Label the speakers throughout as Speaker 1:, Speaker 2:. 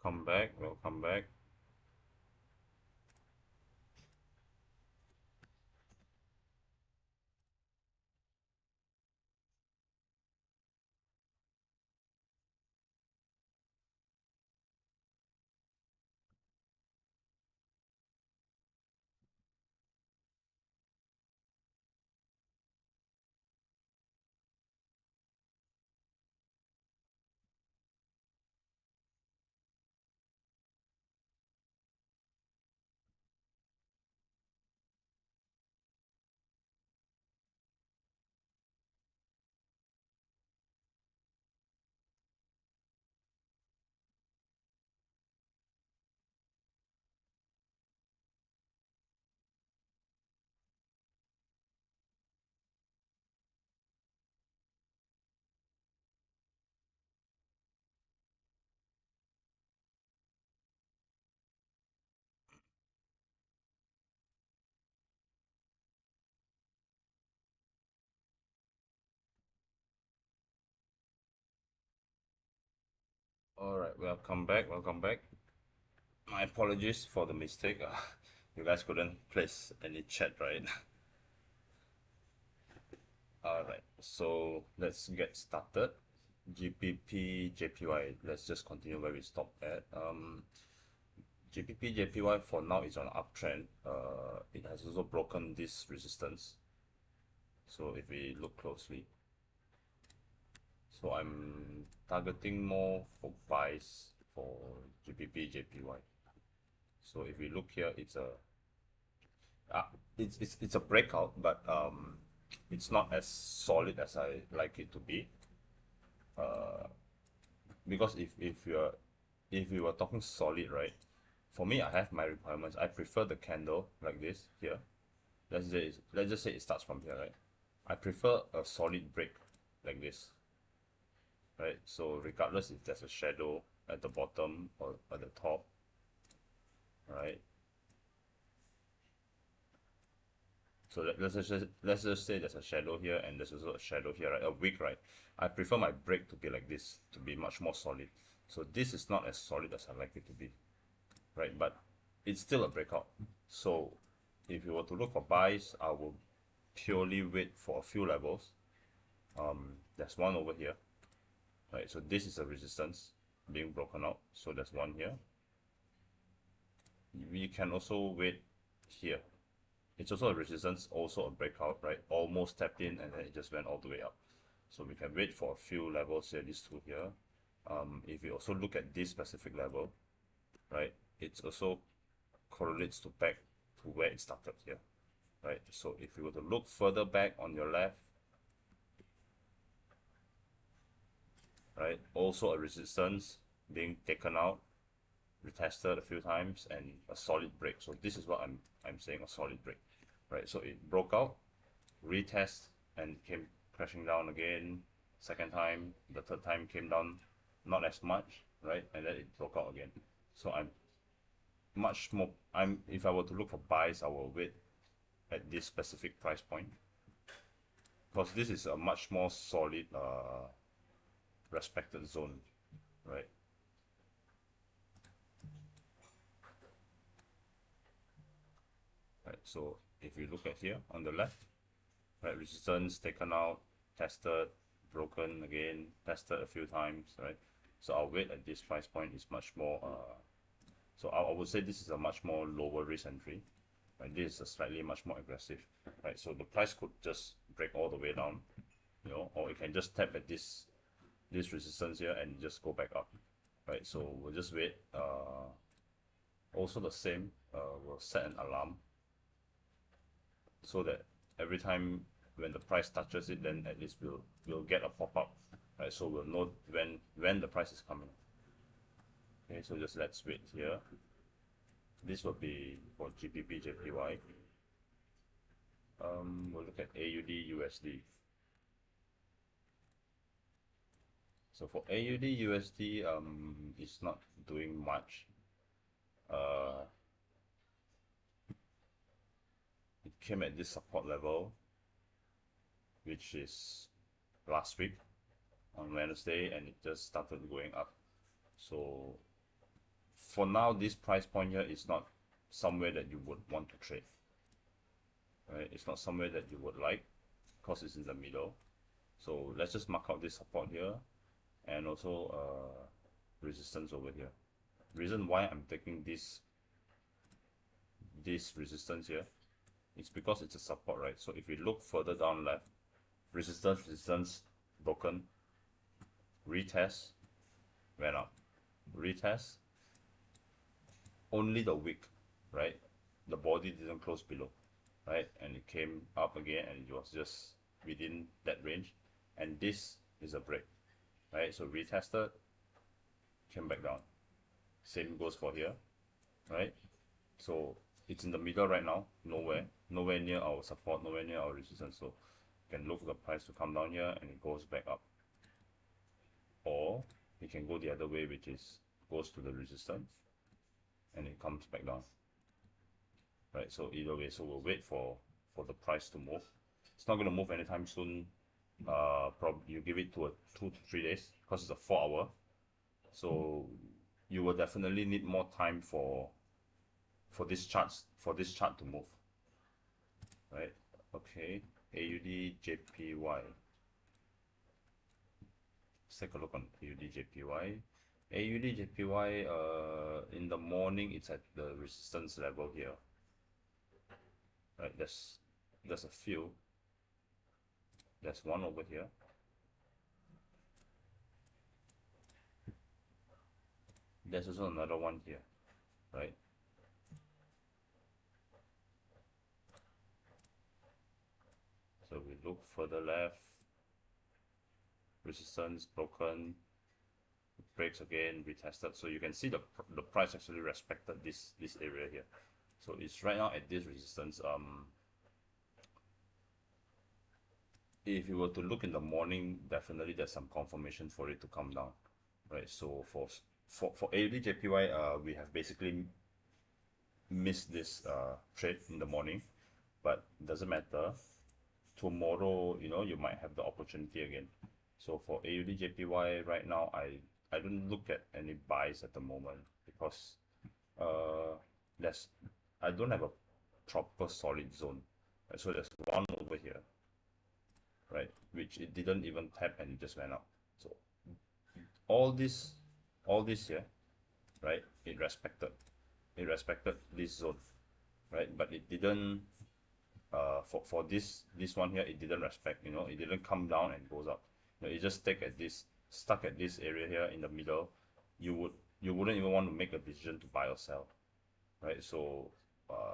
Speaker 1: Welcome back, welcome back. All right, welcome back, welcome back. My apologies for the mistake. You guys couldn't place any chat, right? All right, so let's get started. GPP, JPY. Let's just continue where we stopped at. GPP, JPY for now is on uptrend. It has also broken this resistance. So if we look closely, so I'm targeting more for buys for GBP JPY. So if we look here, it's a it's a breakout, but it's not as solid as I like it to be. Because if we were talking solid, right? For me, I have my requirements. I prefer the candle like this here. Let's just say it starts from here, right? I prefer a solid break like this, right? So regardless if there's a shadow at the bottom or at the top, right? So let's just say there's a shadow here and there's also a shadow here, right? A wick, right? I prefer my break to be like this, to be much more solid. So this is not as solid as I like it to be, right? But it's still a breakout. So if you were to look for buys, I will purely wait for a few levels. There's one over here, right? So this is a resistance being broken out. So there's one here. We can also wait here. It's also a resistance, also a breakout, right? Almost tapped in and then it just went all the way up. So we can wait for a few levels here, these two here. If we also look at this specific level, right, it's also correlates to back to where it started here, right? So if you were to look further back on your left, right, also a resistance being taken out, retested a few times, and a solid break. So this is what I'm saying, a solid break, right? So it broke out, retest, and came crashing down again. Second time, the third time came down, not as much, right? And then it broke out again. So I'm much more. If I were to look for buys, I will wait at this specific price point because this is a much more solid, respected zone, right? Right. So if you look at here on the left, right, resistance taken out, tested, broken again, tested a few times, right? So I'll wait at this price point is much more. So I would say this is a much more lower risk entry. Right? This is a slightly much more aggressive, right? So the price could just break all the way down, or it can just tap at this resistance here and just go back up, right? So we'll just wait. Also the same, we'll set an alarm so that every time when the price touches it, then at least we'll get a pop-up, right? So we'll know when the price is coming. Okay, so just let's wait here. This will be for GBP JPY. We'll look at AUD USD. So for AUD USD, it's not doing much. It came at this support level, which is last week on Wednesday, and it just started going up. So for now, this price point here is not somewhere that you would want to trade, right? It's not somewhere that you would like because it's in the middle. So let's just mark out this support here and also resistance over here. Reason why I'm taking this resistance here is because it's a support, right? So if we look further down left, resistance broken, retest, went up, retest, only the wick, right? The body didn't close below, right? And it came up again and it was just within that range, and this is a break, right? So retested, came back down. Same goes for here, right? So it's in the middle right now, nowhere near our support, nowhere near our resistance. So you can look for the price to come down here and it goes back up, or it can go the other way, which is goes to the resistance and it comes back down, right? So either way, so we'll wait for the price to move. It's not going to move anytime soon. Probably you give it to 2 to 3 days because it's a 4 hour, so you will definitely need more time for this chart to move, right? Okay, AUD JPY. Let's take a look on AUD JPY. AUD JPY, in the morning it's at the resistance level here, right? There's a few. There's one over here. There's also another one here, right? So we look further left, resistance broken, breaks again, retested. So you can see the price actually respected this area here. So it's right now at this resistance. If you were to look in the morning, definitely there's some confirmation for it to come down, right? So for AUD JPY, we have basically missed this trade in the morning, but it doesn't matter. Tomorrow, you might have the opportunity again. So for AUD JPY right now, I don't look at any buys at the moment because I don't have a proper solid zone. Right? So there's one over here, right, which it didn't even tap and it just went up. So all this here, right, it respected this zone, right, but it didn't for this one here, it didn't respect, it didn't come down and goes up. It just stuck at this area here in the middle. You wouldn't even want to make a decision to buy or sell, right? So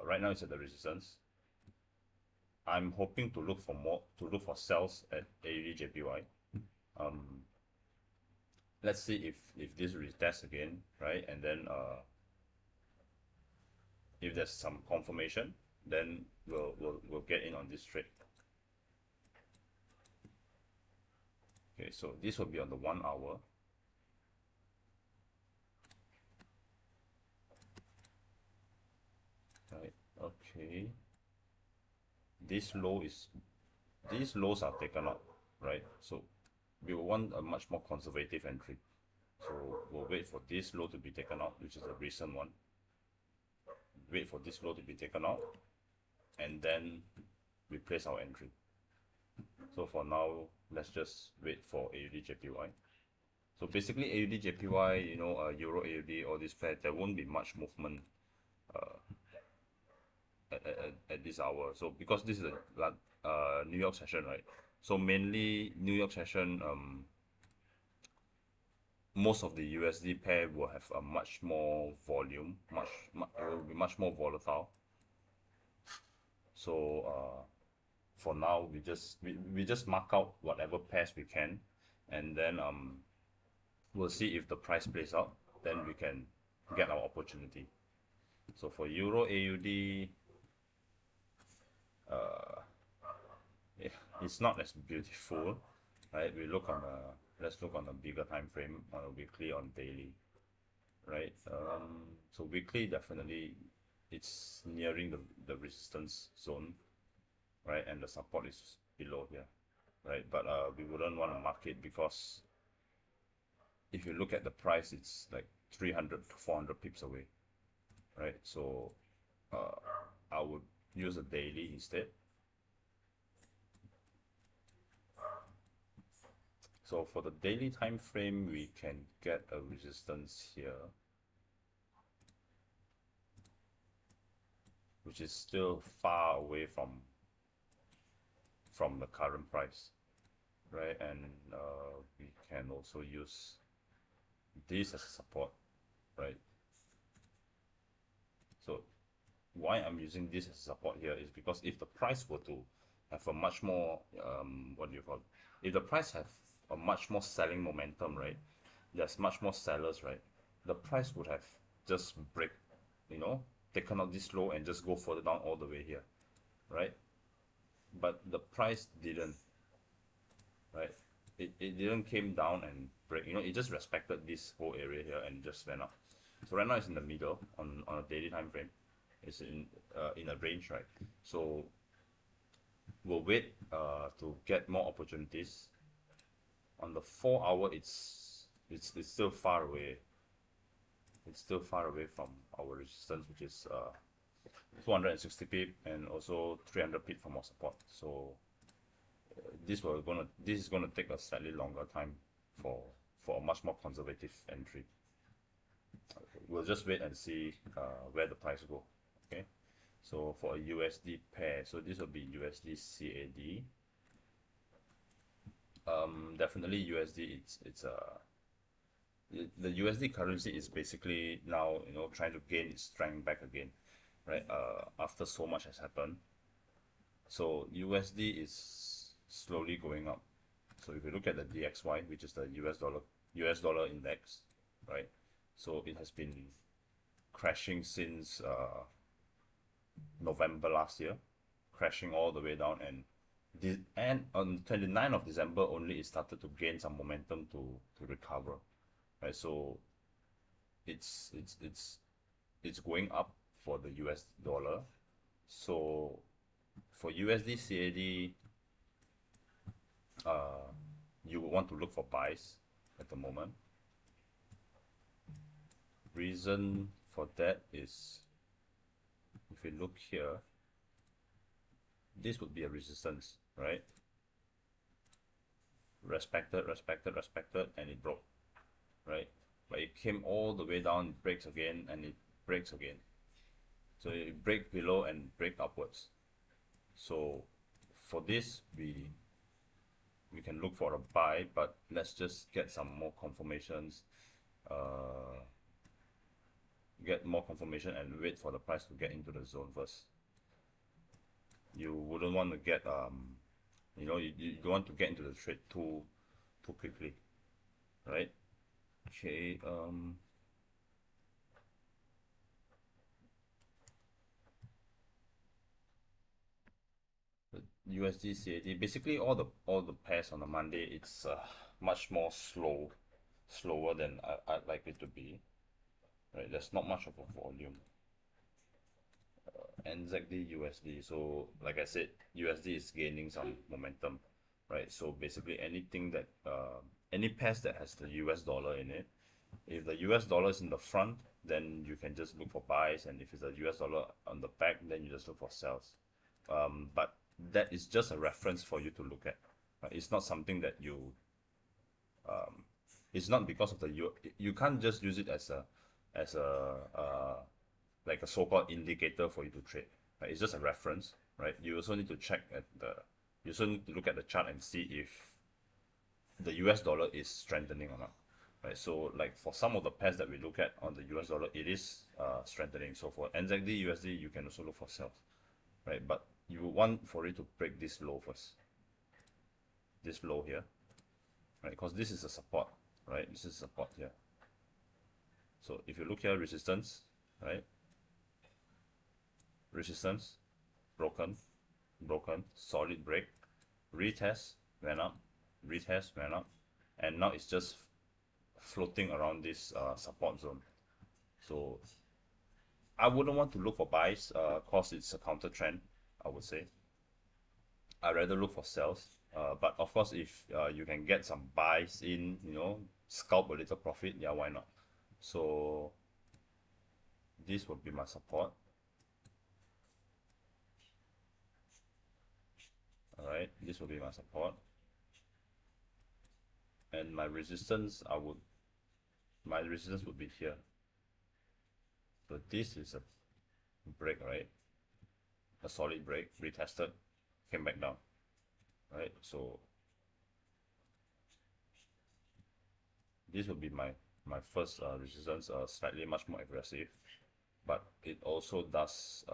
Speaker 1: right now it's at the resistance. I'm hoping to look for sells at AUD JPY. Let's see if this retests again, right? And then if there's some confirmation, then we'll get in on this trade. Okay, so this will be on the 1 hour. Right, okay. These lows are taken out, right? So we will want a much more conservative entry. So we'll wait for this low to be taken out, which is a recent one. Wait for this low to be taken out, and then we place our entry. So for now, let's just wait for AUD JPY. So basically AUD JPY, Euro AUD, all this pair, there won't be much movement at this hour. So because this is a New York session, right? So mainly New York session, most of the USD pair will have a much more volume, it will be much more volatile. So for now, we just mark out whatever pairs we can, and then we'll see if the price plays out. Then we can get our opportunity. So for Euro AUD, it's not as beautiful, right? Let's look on a bigger time frame, on a weekly, on daily, right? So weekly, definitely it's nearing the resistance zone, right? And the support is below here, right? But we wouldn't want to mark it because if you look at the price, it's like 300 to 400 pips away, right? So I would use a daily instead. So for the daily time frame, we can get a resistance here, which is still far away from the current price, right? And we can also use this as a support, right? So why I'm using this as a support here is because if the price were to have a much more what do you call it? If the price have a much more selling momentum, right? There's much more sellers, right? The price would have just break, you know, taken out this low and just go further down all the way here, right? But the price didn't, right? It didn't came down and break, you know, it just respected this whole area here and just went up. So right now it's in the middle on a daily time frame. It's in a range, right? So we'll wait to get more opportunities. On the 4 hour, it's still far away. It's still far away from our resistance, which is 260 pip and also 300 pip from our support. So this is gonna take a slightly longer time for a much more conservative entry. We'll just wait and see where the price go. Okay, so for a USD pair, so this will be USD CAD. Definitely USD. The USD currency is basically now, you know, trying to gain its strength back again, right? After so much has happened. So USD is slowly going up. So if you look at the DXY, which is the US dollar index, right? So it has been crashing since November last year, crashing all the way down, and on 29th of December only it started to gain some momentum to recover, right? So it's going up for the US dollar. So for USD CAD, you would want to look for buys at the moment. Reason for that is, if you look here, this would be a resistance, right? Respected, and it broke, right? But it came all the way down, it breaks again, and it breaks again. So it breaks below and break upwards. So for this, we can look for a buy, but let's just get some more confirmations. Get more confirmation and wait for the price to get into the zone first. You wouldn't want to get you know, you don't want to get into the trade too quickly, right? Okay, the USD CAD, basically all the pairs on the Monday, it's much more slower than I'd like it to be, right? There's not much of a volume. NZD USD, so like I said, USD is gaining some momentum, right? So basically anything that any pairs that has the US dollar in it, if the US dollar is in the front, then you can just look for buys, and if it's a US dollar on the back, then you just look for sells. But that is just a reference for you to look at, right? It's not something that you it's not because of you can't just use it as a like a so-called indicator for you to trade, right? It's just a reference, right? You also need to you also need to look at the chart and see if the US dollar is strengthening or not, right? So like for some of the pairs that we look at on the US dollar, it is strengthening. So for NZD USD, you can also look for sells, right? But you want for it to break this low first, this low here, right? Because this is a support, right? This is support here. So if you look here, resistance, right? Resistance, broken, solid break, retest, went up, retest, went up, and now it's just floating around this support zone. So I wouldn't want to look for buys cause it's a counter trend, I would say. I'd rather look for sells, but of course if you can get some buys in, you know, scalp a little profit, yeah, why not, So this will be my support. All right, this will be my support, and my resistance, my resistance would be here. So this is a break, right? A solid break, retested, came back down, right? So this will be my first resistance, slightly much more aggressive, but it also does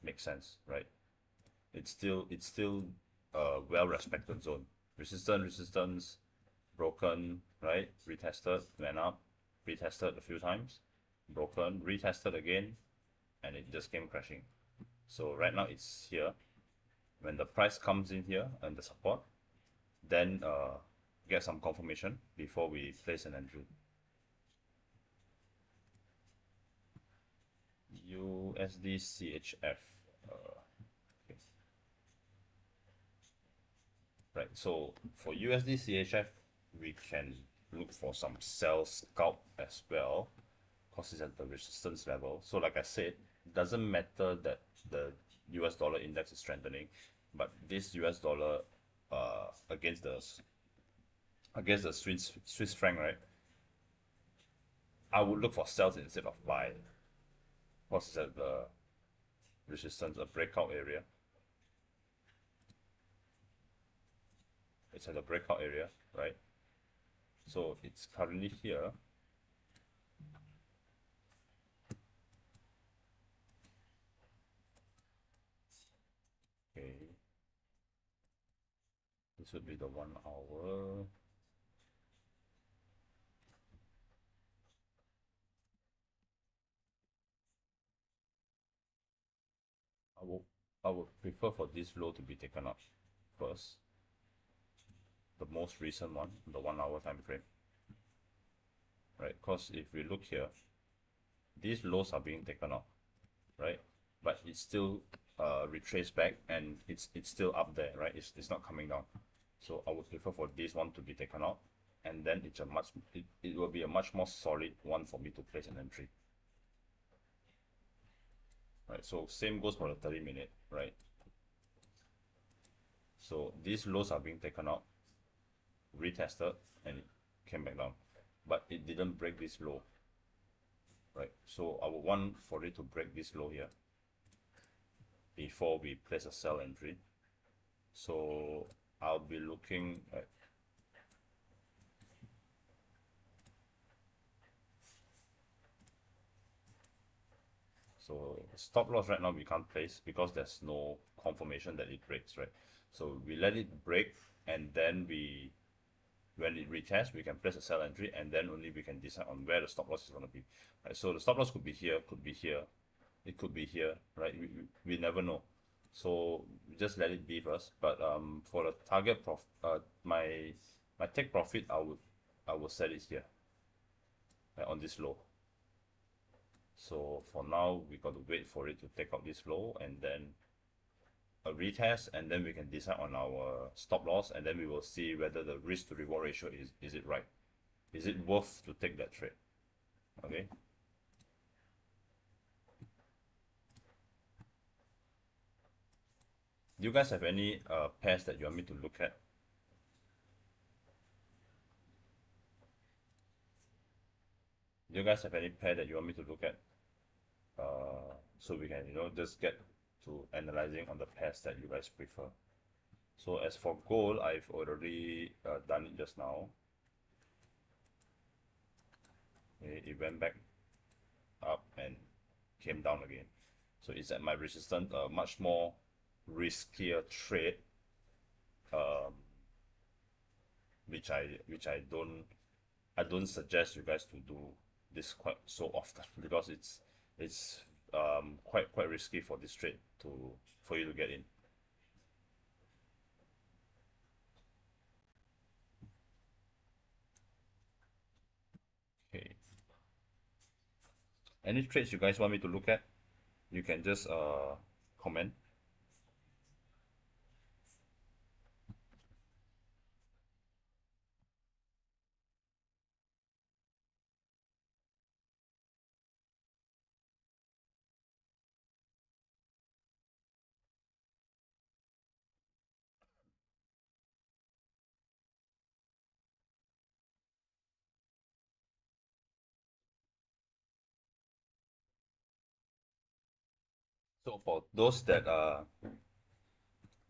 Speaker 1: make sense, right? It's still a well respected zone. Resistance, broken, right? Retested, went up, retested a few times, broken, retested again, and it just came crashing. So right now it's here. When the price comes in here and the support, then get some confirmation before we place an entry. USD CHF. Okay. Right. So for USD CHF, we can look for some sell scalp as well, because it's at the resistance level. So like I said, it doesn't matter that the US dollar index is strengthening, but this US dollar against the Swiss franc, right? I would look for sells instead of buy, because it's at the resistance, a breakout area. It's at the breakout area, right? So it's currently here. Okay, this would be the 1 hour. I will I would prefer for this low to be taken up first, the most recent one, the 1 hour time frame, right? Because if we look here, these lows are being taken up, right? But it's still retraced back, and it's still up there, right? It's not coming down. So I would prefer for this one to be taken out, and then it will be a much more solid one for me to place an entry. Right, so same goes for the 30-minute, right? So these lows are being taken out, retested, and it came back down, but it didn't break this low, right? So I would want for it to break this low here before we place a sell entry. So I'll be looking at, so stop loss right now we can't place because there's no confirmation that it breaks, right? So we let it break, and then when it retests, we can place a sell entry, and then only we can decide on where the stop loss is going to be. Right? So the stop loss could be here, could be here, it could be here, right? We never know. So just let it be first. But for the target my take profit, I would set it here, right, on this low. So for now, we got to wait for it to take out this low, and then a retest, and then we can decide on our stop loss, and then we will see whether the risk to reward ratio is it right, is it worth to take that trade. Okay, do you guys have any pairs that you want me to look at? Do you guys have any pair that you want me to look at, so we can just get to analyzing on the pairs that you guys prefer? So as for gold, I've already done it just now. It went back up and came down again. So it's at my resistance, a much more riskier trade, um, which I don't suggest you guys to do this quite so often because it's quite risky for this trade for you to get in. Okay. Any trades you guys want me to look at, you can just comment. So for those that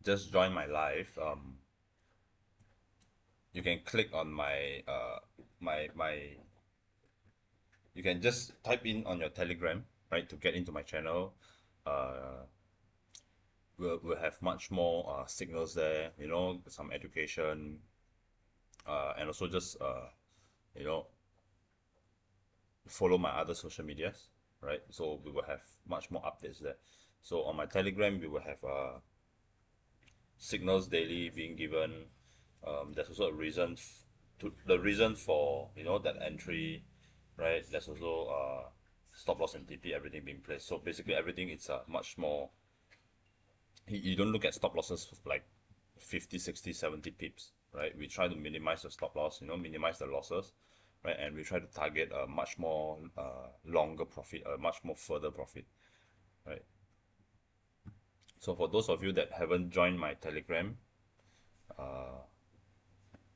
Speaker 1: just join my live, you can click on my you can just type in on your Telegram, right, to get into my channel. Uh, we'll have much more signals there, you know, some education, and also just you know, follow my other social medias, right? So we will have much more updates there. So on my Telegram, we will have signals daily being given. There's also a reason to the reason for, you know, that entry, right? There's also stop loss and TP, everything being placed. So basically everything is much more. You don't look at stop losses like 50, 60, 70 pips, right? We try to minimize the stop loss, you know, minimize the losses, right? And we try to target a much more longer profit, a much more further profit, right? So for those of you that haven't joined my Telegram,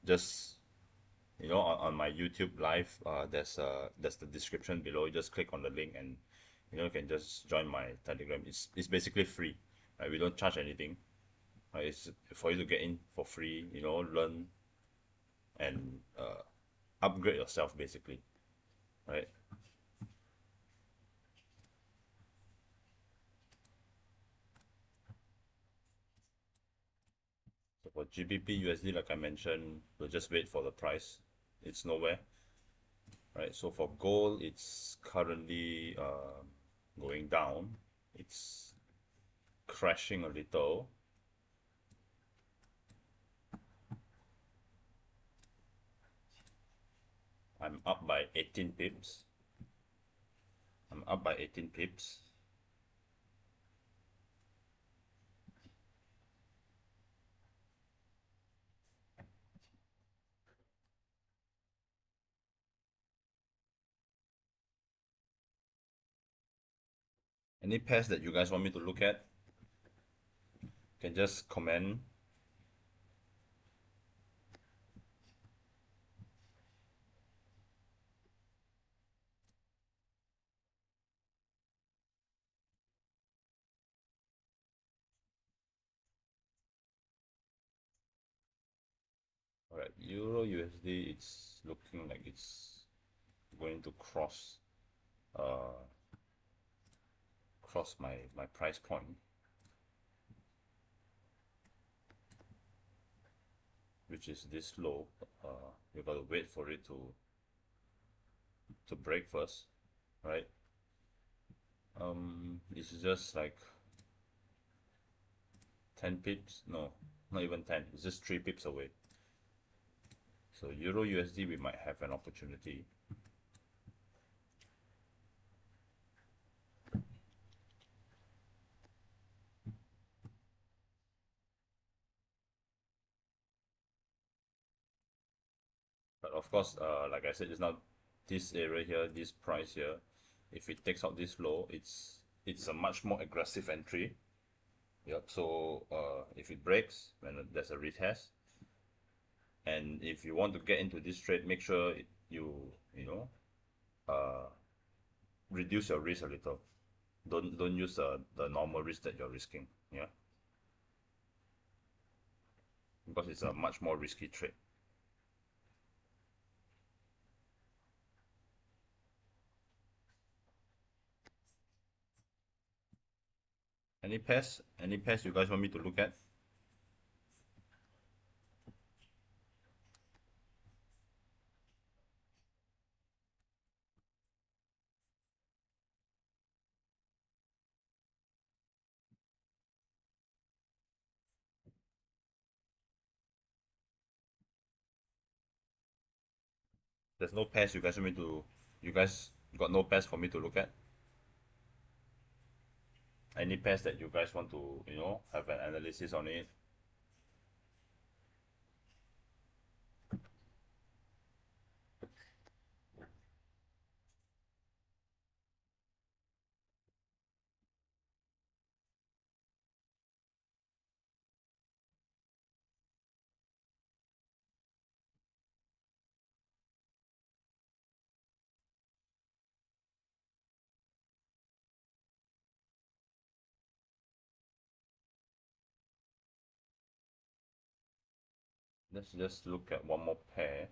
Speaker 1: just, you know, on my YouTube live, there's the description below. You just click on the link and, you know, you can just join my Telegram. It's basically free, right? We don't charge anything, right? It's for you to get in for free, you know, learn and upgrade yourself basically, right? So for GBP USD, like I mentioned, we'll just wait for the price. It's nowhere, right? So for gold, it's currently going down. It's crashing a little. I'm up by 18 pips. I'm up by 18 pips. Any pairs that you guys want me to look at, can just comment. All right, Euro USD, it's looking like it's going to uh, cross my price point, which is this low. You gotta wait for it to break first, right? It's just like 10 pips. No, not even 10. It's just 3 pips away. So Euro USD, we might have an opportunity. But of course, like I said, it's not this area here, this price here. If it takes out this low, it's a much more aggressive entry. Yep. So if it breaks, when there's a retest, and if you want to get into this trade, make sure you know, uh, reduce your risk a little. Don't use the normal risk that you're risking. Yeah, because it's a much more risky trade. Any pairs? Any pairs you guys want me to look at? There's no pairs you guys want me to. You guys got no pairs for me to look at? Any pairs that you guys want to, you know, have an analysis on it? let's just look at one more pair.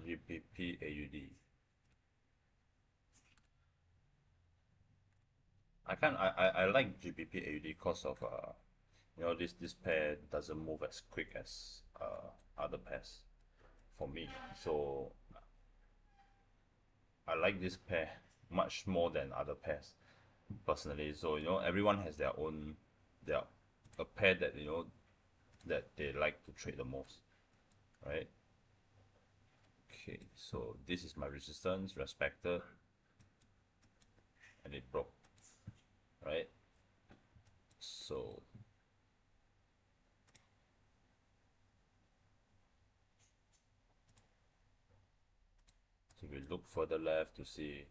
Speaker 1: GBP AUD. I like GBP AUD because of this pair doesn't move as quick as other pairs for me. So I like this pair much more than other pairs personally. So everyone has their own a pair that that they like to trade the most, right? Okay, so this is my resistance, respected, and it broke, right? So we look further left to see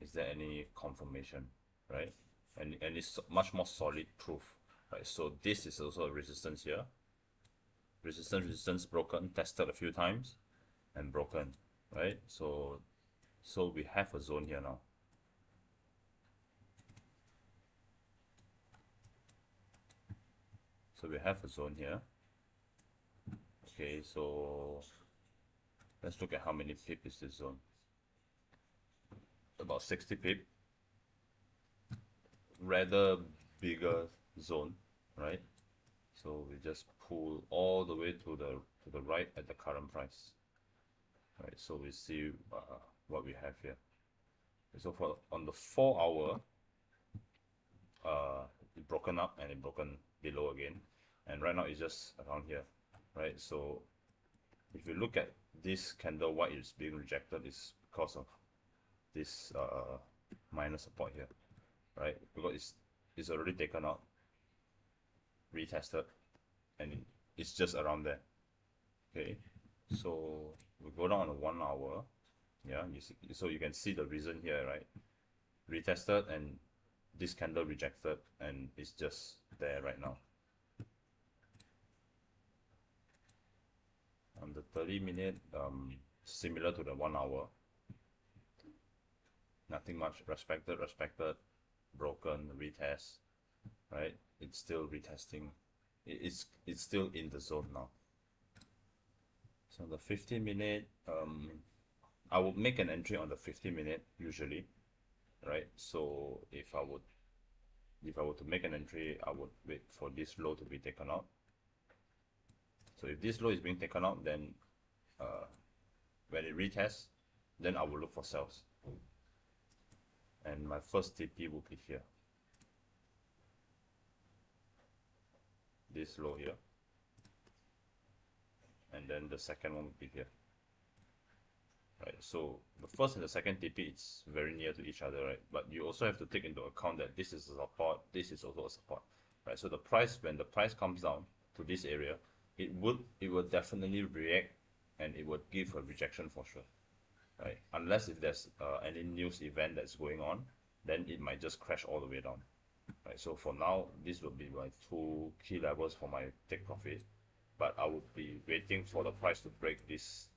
Speaker 1: is there any confirmation, right? And it's much more solid proof, right? So this is also a resistance here. Resistance broken, tested a few times and broken, right? So we have a zone here now. So we have a zone here. Okay, so let's look at how many pip is this zone. About 60 pip. Rather bigger zone, right? So we just pull all the way to the right at the current price, right? So we see what we have here. So for on the 4 hour, it broken up and it broken below again, and right now it's just around here, right? So if you look at this candle, why it's being rejected is because of this minor support here, right? Because it's already taken out, retested, and it's just around there. Okay, so we go down on the 1 hour. Yeah, you see, so you can see the reason here, right? Retested and this candle rejected, and it's just there right now. On the 30-minute, similar to the 1 hour, nothing much. Respected, broken, retest, right? It's still retesting. It's still in the zone now. So the 50-minute, I would make an entry on the 50-minute usually, right? So if I were to make an entry, I would wait for this low to be taken out. So if this low is being taken out, then when it retests, then I will look for sells. And my first TP will be here. This low here. And then the second one will be here. Right, so the first and the second TP, it's very near to each other, right? But you also have to take into account that this is a support, this is also a support, right? So the price, when the price comes down to this area, it will definitely react, and it would give a rejection for sure, right? Unless if there's any news event that's going on, then it might just crash all the way down, right? So for now, this will be my two key levels for my take profit, but I would be waiting for the price to break this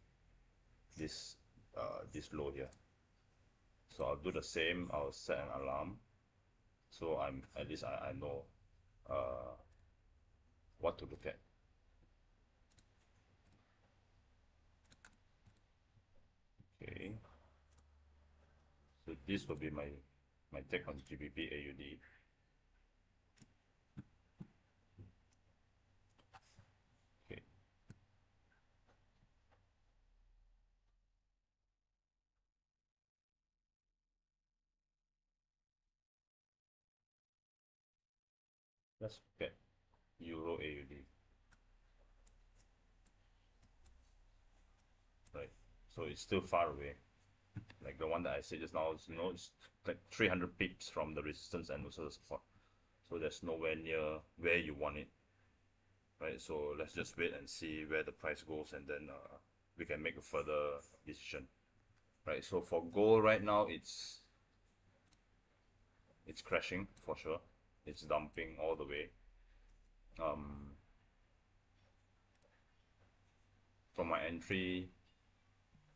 Speaker 1: low here. So I'll do the same. I'll set an alarm, so at least I know what to look at. Okay, so this will be my take on GBP AUD. Okay, let's look at Euro AUD. Right, so it's still far away. Like the one that I said just now, it's like 300 pips from the resistance and also the support. So there's nowhere near where you want it, right? So let's just wait and see where the price goes, and then we can make a further decision, right? So for gold right now, it's crashing for sure. It's dumping all the way. For my entry,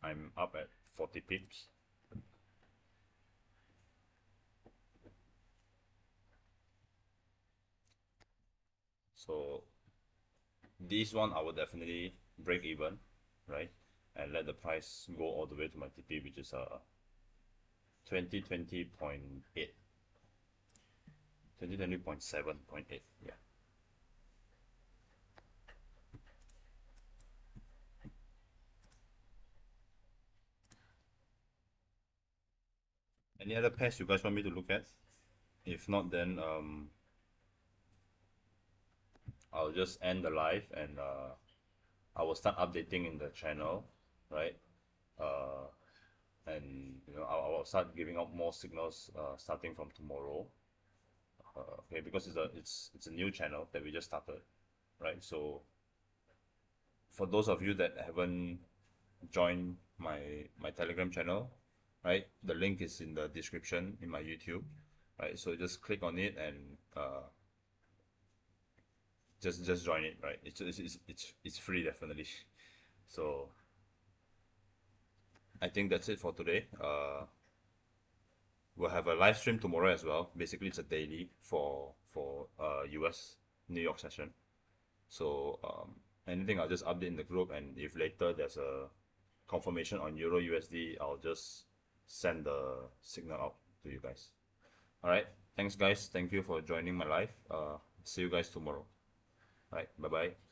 Speaker 1: I'm up at 40 pips. So this one I will definitely break even, right, and let the price go all the way to my TP, which is 2020.8, 2020.7.8. Yeah. Any other pairs you guys want me to look at? If not, then I'll just end the live, and I will start updating in the channel, right? Uh, and I will start giving out more signals starting from tomorrow. Okay, because it's a new channel that we just started, right? So for those of you that haven't joined my Telegram channel, right? The link is in the description in my YouTube, right? So just click on it and just join it, right? It's free, definitely. So I think that's it for today. We'll have a live stream tomorrow as well. Basically, it's a daily for US New York session. So anything, I'll just update in the group, and if later there's a confirmation on Euro USD, I'll just send the signal out to you guys. All right, thanks guys. Thank you for joining my live. See you guys tomorrow. All right, bye bye.